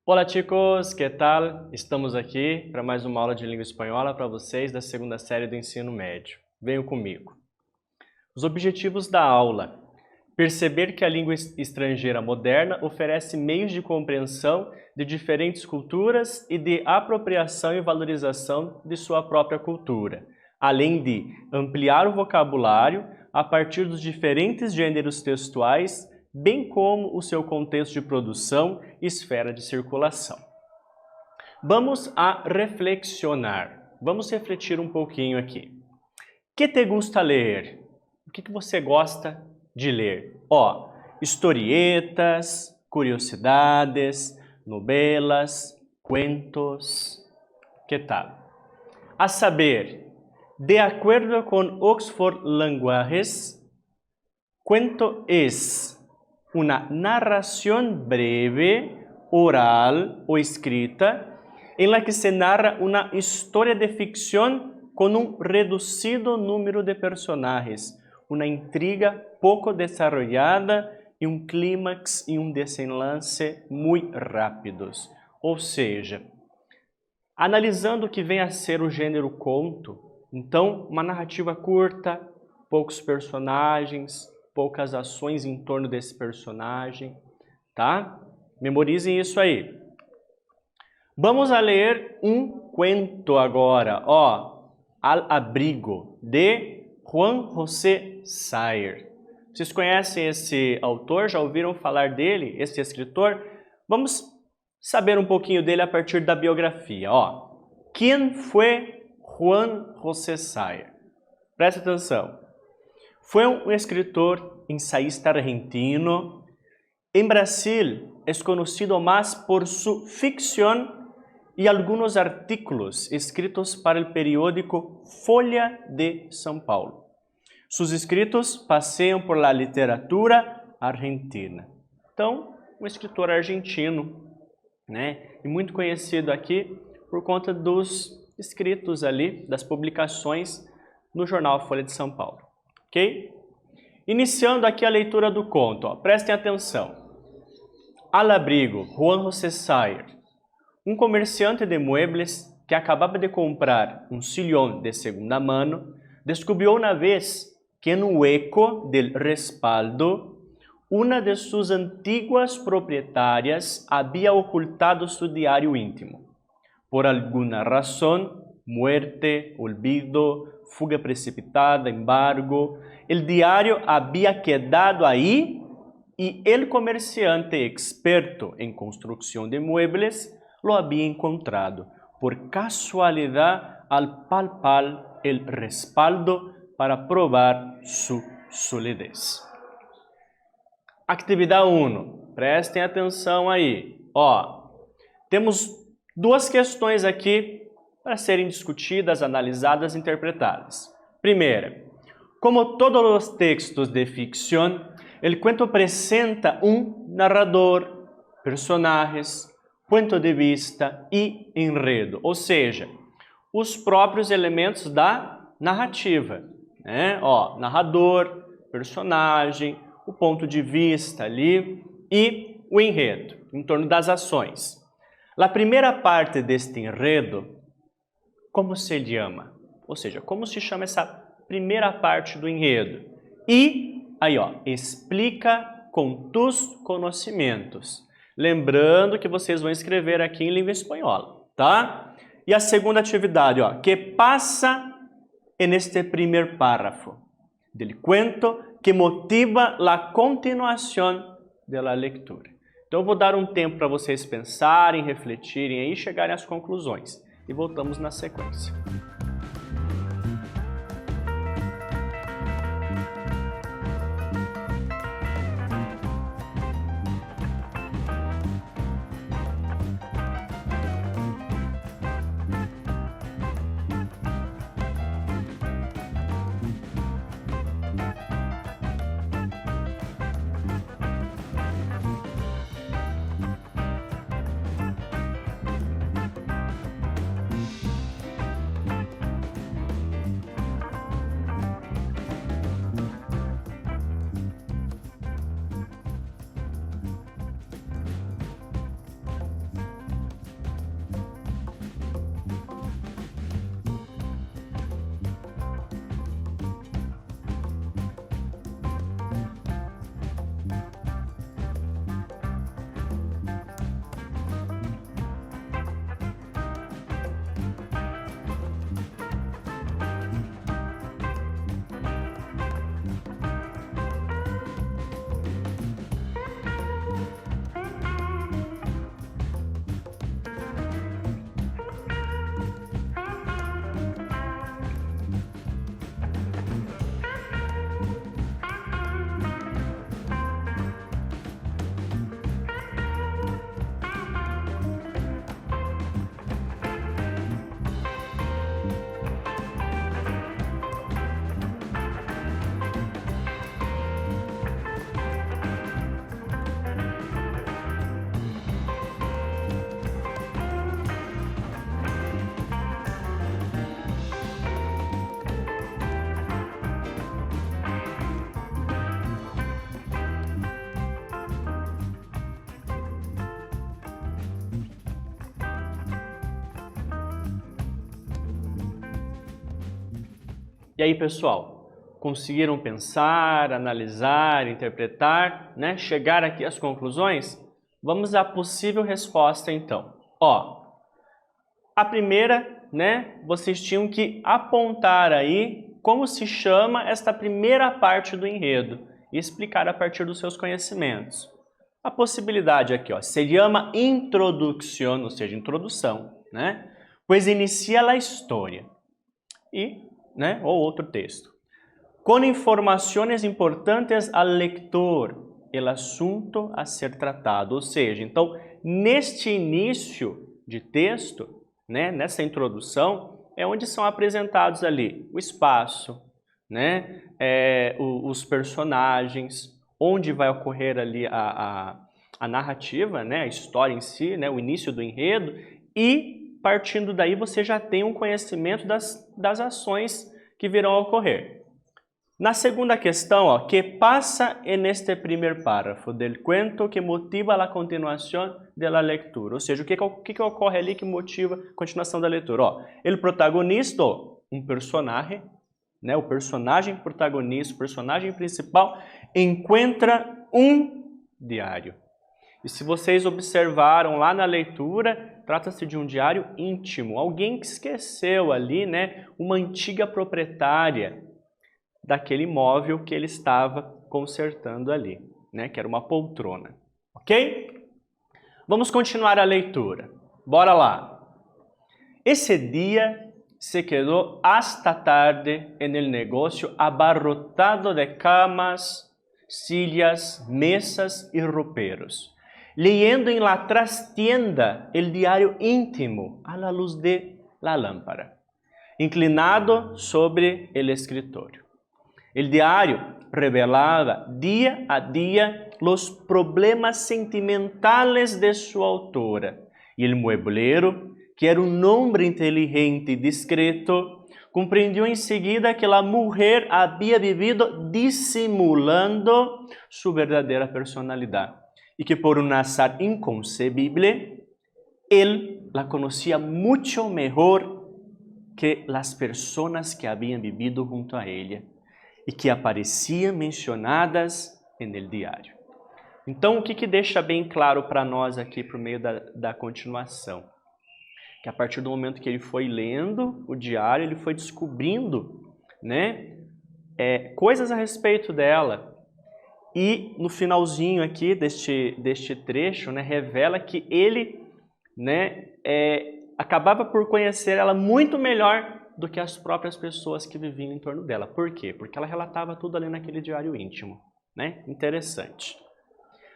Olá chicos, que tal? Estamos aqui para mais uma aula de língua espanhola para vocês da segunda série do ensino médio. Venham comigo. Os objetivos da aula: perceber que a língua estrangeira moderna oferece meios de compreensão de diferentes culturas e de apropriação e valorização de sua própria cultura, além de ampliar o vocabulário a partir dos diferentes gêneros textuais, bem como o seu contexto de produção e esfera de circulação. Vamos a reflexionar. Vamos refletir um pouquinho aqui. Que te gusta ler? O que você gosta de ler? Historietas, curiosidades, novelas, cuentos. Que tal? A saber, de acuerdo con Oxford Languages, cuento es una narración breve, oral o escrita, en la que se narra una historia de ficción con un reducido número de personajes, una intriga poco desarrollada e um clímax e um desenlace muito rápidos. Ou seja, analisando o que vem a ser o gênero conto, então uma narrativa curta, poucos personagens, poucas ações em torno desse personagem, tá? Memorizem isso aí. Vamos a ler um cuento agora, Al Abrigo, de Juan José Sarre. Vocês conhecem esse autor? Já ouviram falar dele, esse escritor? Vamos saber um pouquinho dele a partir da biografia. Quem foi Juan José Sarre? Presta atenção. Foi um escritor ensaísta argentino. En Brasil es conocido más por su ficción y algunos artículos escritos para el periódico Folha de São Paulo. Sus escritos passeiam por la literatura argentina. Então, um escritor argentino, né? E muito conhecido aqui por conta dos escritos ali, das publicações no jornal Folha de São Paulo. Ok? Iniciando aqui a leitura do conto, prestem atenção. Al Abrigo, Juan José Sarre. Um comerciante de muebles que acababa de comprar um sillón de segunda mano, descubrió una vez que en un hueco del respaldo, una de sus antiguas propietarias había ocultado su diario íntimo. Por alguna razón, muerte, olvido, fuga precipitada, embargo, el diario había quedado ahí y el comerciante experto en construcción de muebles lo había encontrado, por casualidad, al palpar el respaldo para provar su solidez. Atividade 1. Prestem atenção aí. Temos duas questões aqui para serem discutidas, analisadas e interpretadas. Primeira, como todos os textos de ficção, el cuento apresenta um narrador, personagens, ponto de vista e enredo, ou seja, os próprios elementos da narrativa, né? Narrador, personagem, o ponto de vista ali e o enredo, em torno das ações. A primeira parte deste enredo, como se chama? Ou seja, como se chama essa primeira parte do enredo? E aí, explica com tus conhecimentos. Lembrando que vocês vão escrever aqui em língua espanhola, tá? E a segunda atividade, que passa neste primeiro párrafo del cuento que motiva a continuação da leitura. Então, eu vou dar um tempo para vocês pensarem, refletirem e chegarem às conclusões. E voltamos na sequência. E aí, pessoal, conseguiram pensar, analisar, interpretar, né? Chegar aqui às conclusões? Vamos à possível resposta, então. Ó, a primeira, né? Vocês tinham que apontar aí como se chama esta primeira parte do enredo e explicar a partir dos seus conhecimentos. A possibilidade aqui, ó, se llama introducción, ou seja, introdução, né? Pois inicia a história. E, né, ou outro texto. Com informações importantes al lector, el assunto a ser tratado. Ou seja, então, neste início de texto, né, nessa introdução, é onde são apresentados ali o espaço, né, os personagens, onde vai ocorrer ali a narrativa, né, a história em si, né, o início do enredo, e partindo daí você já tem um conhecimento das ações que virão a ocorrer. Na segunda questão, ó, que passa en este primer párrafo del cuento que motiva a continuação de la lectura. Ou seja, o que ocorre ali que motiva a continuação da leitura? Ó, el protagonista, um personagem, né, o personagem protagonista, o personagem principal, encontra um diário. E se vocês observaram lá na leitura, trata-se de um diário íntimo. Alguém que esqueceu ali, né, uma antiga proprietária daquele imóvel que ele estava consertando ali, né, que era uma poltrona. Ok? Vamos continuar a leitura. Bora lá. Esse dia se quedó hasta tarde en el negocio abarrotado de camas, sillas, mesas y roperos, leyendo en la trastienda el diario íntimo a la luz de la lámpara, inclinado sobre el escritorio. El diario revelaba día a día los problemas sentimentales de su autora, y el mueblero, que era um homem inteligente e discreto, compreendeu em seguida que a mulher havia vivido dissimulando sua verdadeira personalidade e que por um azar inconcebível, ele la conhecia muito melhor que as pessoas que haviam vivido junto a ela e que apareciam mencionadas no diário. Então, o que deixa bem claro para nós aqui por meio da continuação? Que a partir do momento que ele foi lendo o diário, ele foi descobrindo, né, coisas a respeito dela. E no finalzinho aqui deste trecho, né, revela que ele, né, acabava por conhecer ela muito melhor do que as próprias pessoas que viviam em torno dela. Por quê? Porque ela relatava tudo ali naquele diário íntimo. Né? Interessante.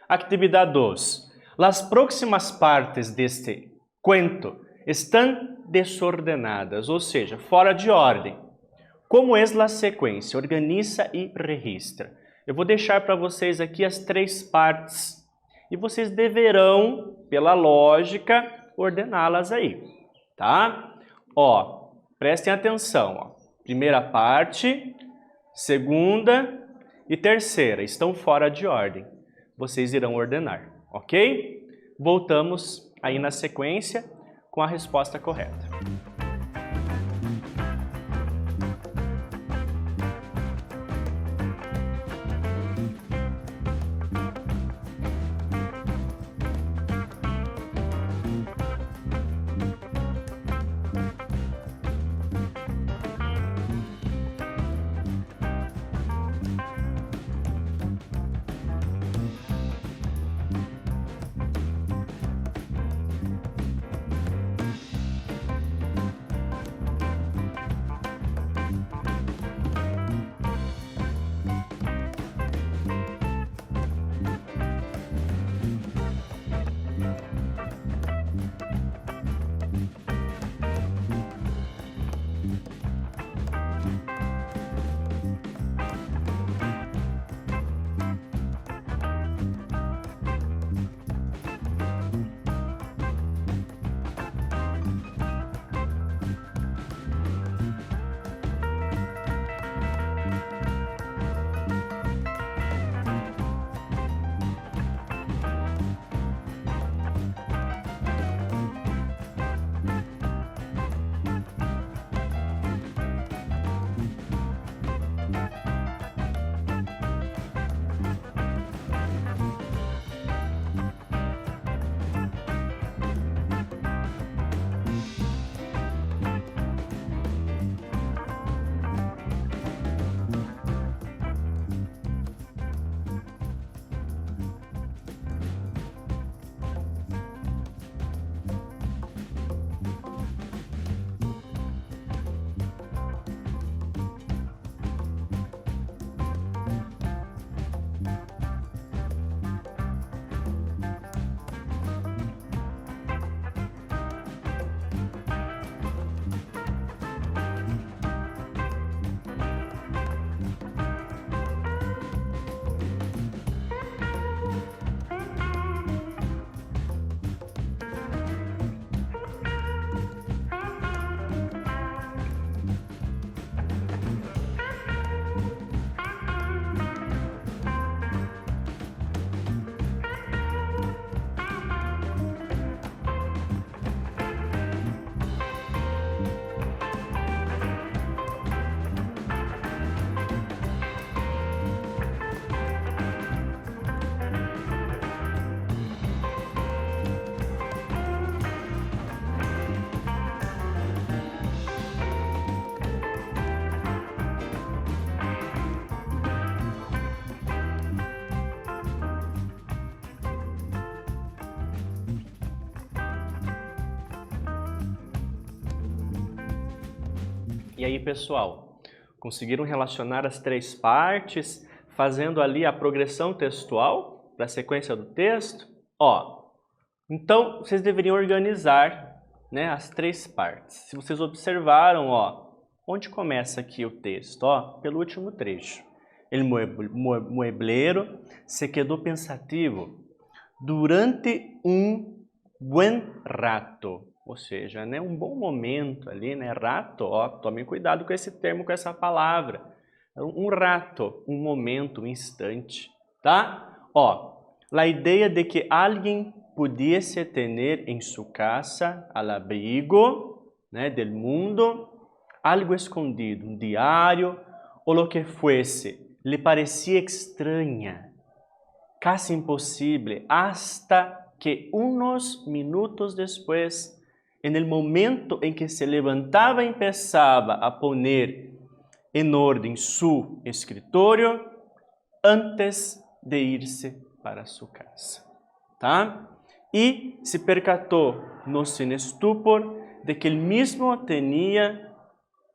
Atividade 2. As próximas partes deste cuento estão desordenadas, ou seja, fora de ordem. Como é a sequência? Organiza e registra. Eu vou deixar para vocês aqui as 3 partes e vocês deverão, pela lógica, ordená-las aí, tá? Ó, prestem atenção, ó. Primeira parte, segunda e terceira estão fora de ordem. Vocês irão ordenar, ok? Voltamos aí na sequência com a resposta correta. E aí, pessoal, conseguiram relacionar as três partes, fazendo ali a progressão textual da sequência do texto? Ó, então vocês deveriam organizar, né, as três partes. Se vocês observaram, ó, onde começa aqui o texto? Ó, pelo último trecho. El mueblero se quedou pensativo durante um buen rato. Ou seja, né, um bom momento ali, né? Rato, ó, tomem cuidado com esse termo, com essa palavra. Um rato, um momento, um instante, tá? Ó, a ideia de que alguém pudiese ter em sua casa al abrigo, né, del mundo, algo escondido, um diário ou lo que fuese, lhe parecia estranha, casi impossível, hasta que unos minutos después, en el momento en que se levantaba y empezaba a poner en orden su escritorio, antes de irse para su casa, tá? Y se percatou, no sin estupor, de que él mismo tenía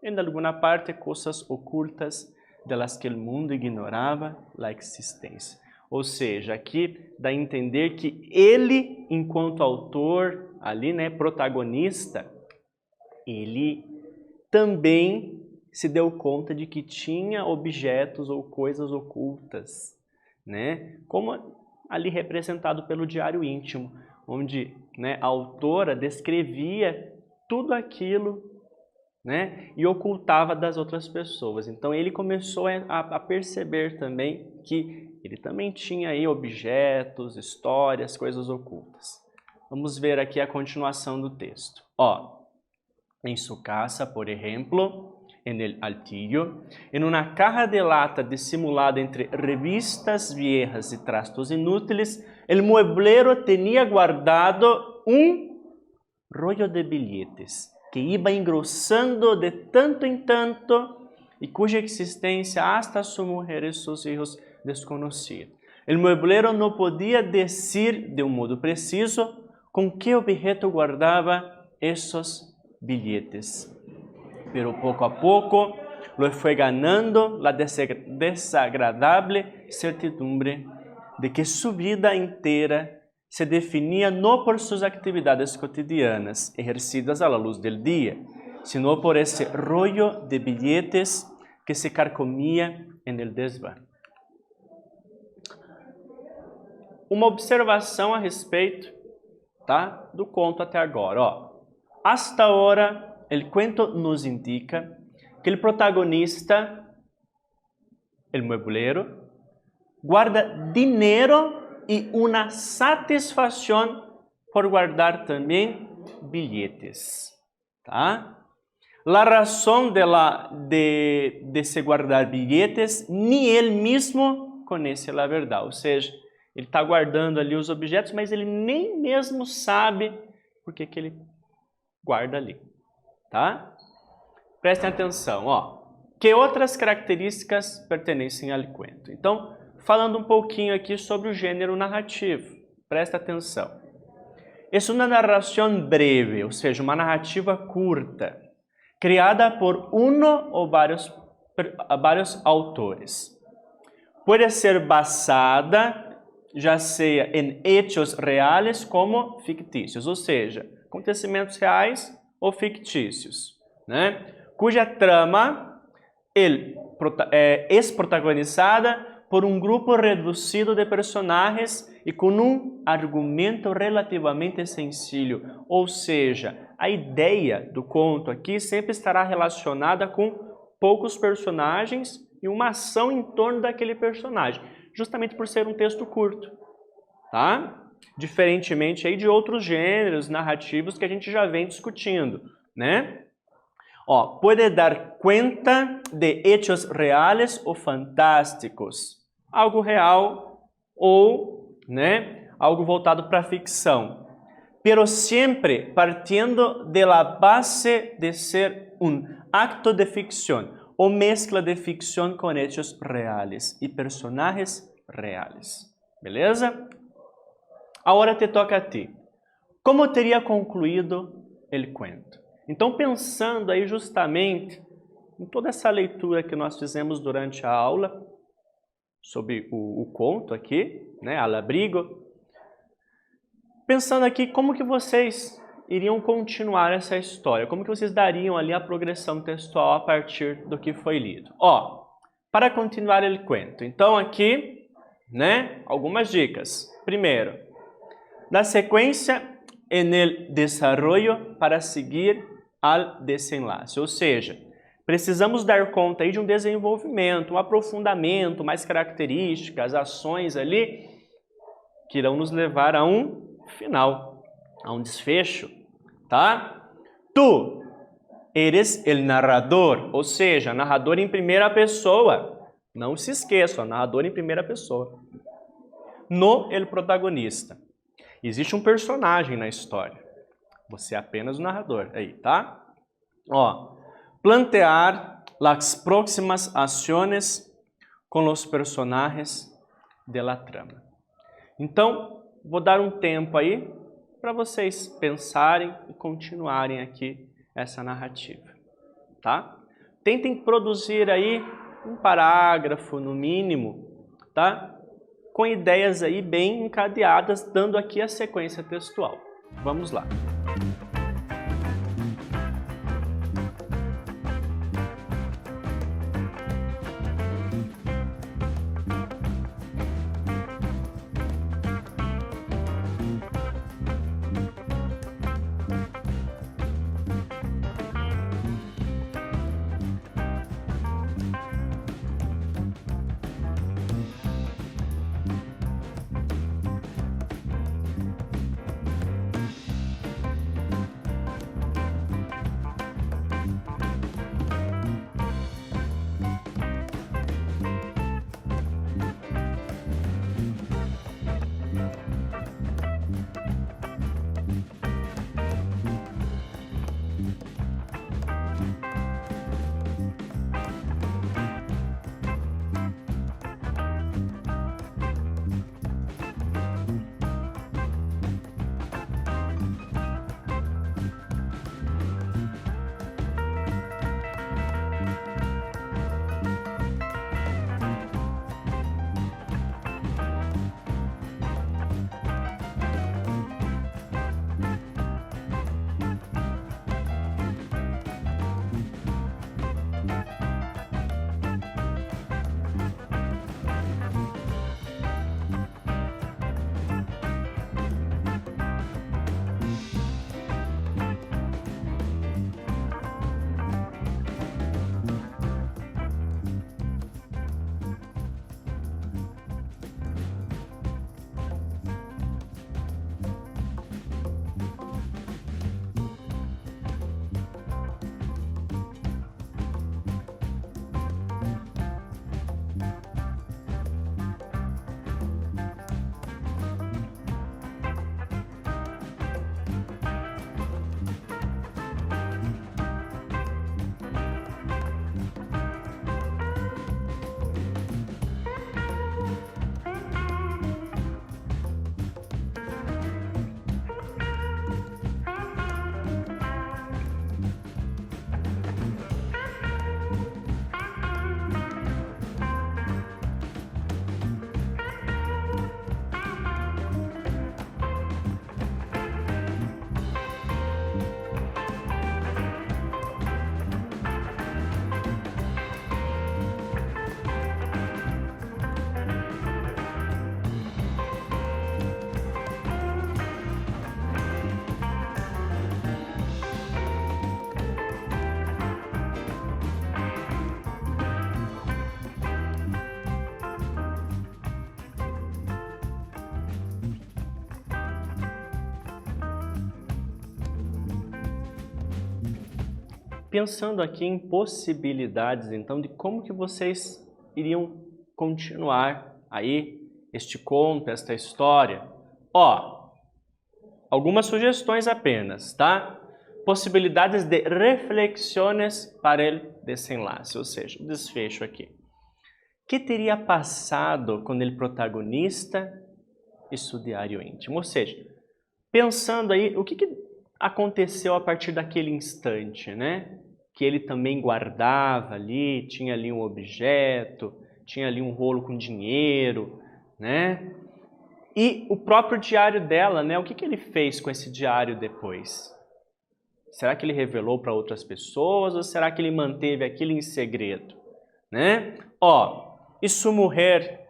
en alguna parte cosas ocultas de las que el mundo ignorava la existência. Ou seja, aqui dá a entender que ele, enquanto autor, ali, né, protagonista, ele também se deu conta de que tinha objetos ou coisas ocultas, né? Como ali representado pelo diário íntimo, onde, né, a autora descrevia tudo aquilo, né, e ocultava das outras pessoas. Então ele começou a perceber também que ele também tinha aí objetos, histórias, coisas ocultas. Vamos ver aqui a continuação do texto. Ó, em sua casa, por exemplo, en el altillo, en una caja de lata dissimulada entre revistas viejas y trastos inútiles, el mueblero tenía guardado un rollo de billetes que iba engrossando de tanto em tanto e cuja existência hasta su mujer y sus hijos desconocían. El mueblero no podía decir de un modo preciso con qué objeto guardaba esos billetes, pero poco a poco lo fue ganando la desagradable certidumbre de que su vida entera se definia no por suas atividades cotidianas, ejercidas a la luz del día, sino por esse rollo de billetes que se carcomia en el desván. Uma observação a respeito, tá, do conto até agora. Ó. Hasta ahora, el cuento nos indica que el protagonista, el mueblero, guarda dinero y una satisfacción por guardar también billetes, tá? La razón de se guardar billetes, ni ele mesmo conhece a verdade, ou seja, ele está guardando ali os objetos, mas ele nem mesmo sabe por que ele guarda ali, tá? Prestem atenção, ó. Que outras características pertencem ao cuento? Então, falando um pouquinho aqui sobre o gênero narrativo. Presta atenção. É uma narração breve, ou seja, uma narrativa curta, criada por uno ou vários autores. Pode ser basada, já seja em hechos reais como fictícios, ou seja, acontecimentos reais ou fictícios, né? Cuja trama é protagonizada por um grupo reduzido de personagens e com um argumento relativamente sencillo. Ou seja, a ideia do conto aqui sempre estará relacionada com poucos personagens e uma ação em torno daquele personagem, justamente por ser um texto curto, tá? Diferentemente aí de outros gêneros narrativos que a gente já vem discutindo, né? Ó, pode dar conta de hechos reais ou fantásticos, algo real ou, né, algo voltado para a ficção, pero sempre partindo de la base de ser um acto de ficção ou mescla de ficção com hechos reais e personagens reais. Beleza? Agora te toca a ti. Como teria concluído o cuento? Então, pensando aí justamente em toda essa leitura que nós fizemos durante a aula, sobre o conto aqui, né, al abrigo, pensando aqui como que vocês iriam continuar essa história, como que vocês dariam ali a progressão textual a partir do que foi lido. Ó, para continuar o cuento, então aqui, né, algumas dicas. Primeiro, da sequência en el desarrollo para seguir al desenlace, ou seja, precisamos dar conta aí de um desenvolvimento, um aprofundamento, mais características, ações ali que irão nos levar a um final, a um desfecho, tá? Tu eres el narrador, ou seja, narrador em primeira pessoa. Não se esqueça, narrador em primeira pessoa. No el protagonista. Existe um personagem na história. Você é apenas o narrador. Aí, tá? Ó, plantear las próximas acciones con los personajes de la trama. Então, vou dar um tempo aí para vocês pensarem e continuarem aqui essa narrativa, tá? Tentem produzir aí um parágrafo, no mínimo, tá? Com ideias aí bem encadeadas, dando aqui a sequência textual. Vamos lá. Pensando aqui em possibilidades, então, de como que vocês iriam continuar aí este conto, esta história. Ó, algumas sugestões apenas, tá? Possibilidades de reflexiones para el desenlace, ou seja, o desfecho aqui. O que teria passado com o protagonista e seu diário íntimo? Ou seja, pensando aí, o que aconteceu a partir daquele instante, né? que ele também guardava ali, tinha ali um objeto, tinha ali um rolo com dinheiro, né? E o próprio diário dela, né? O que ele fez com esse diário depois? Será que ele revelou para outras pessoas ou será que ele manteve aquilo em segredo? Né? Ó, e su mujer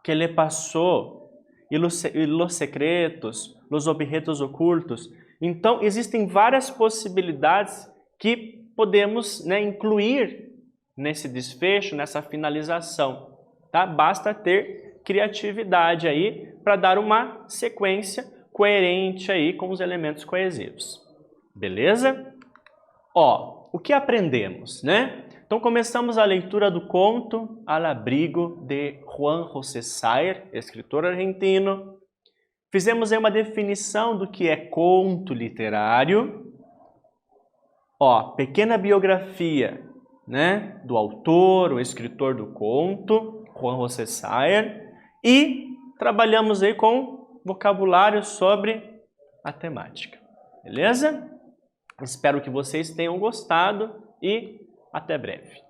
que le passou e los secretos, los objetos ocultos. Então, existem várias possibilidades que podemos, né, incluir nesse desfecho, nessa finalização. Tá? Basta ter criatividade aí para dar uma sequência coerente aí com os elementos coesivos. Beleza? Ó, o que aprendemos, né? Então começamos a leitura do conto Al Abrigo de Juan José Sarre, escritor argentino. Fizemos aí uma definição do que é conto literário. Ó, pequena biografia, né, do autor, o escritor do conto, Juan José Sarre. E trabalhamos aí com vocabulário sobre a temática. Beleza? Espero que vocês tenham gostado e até breve.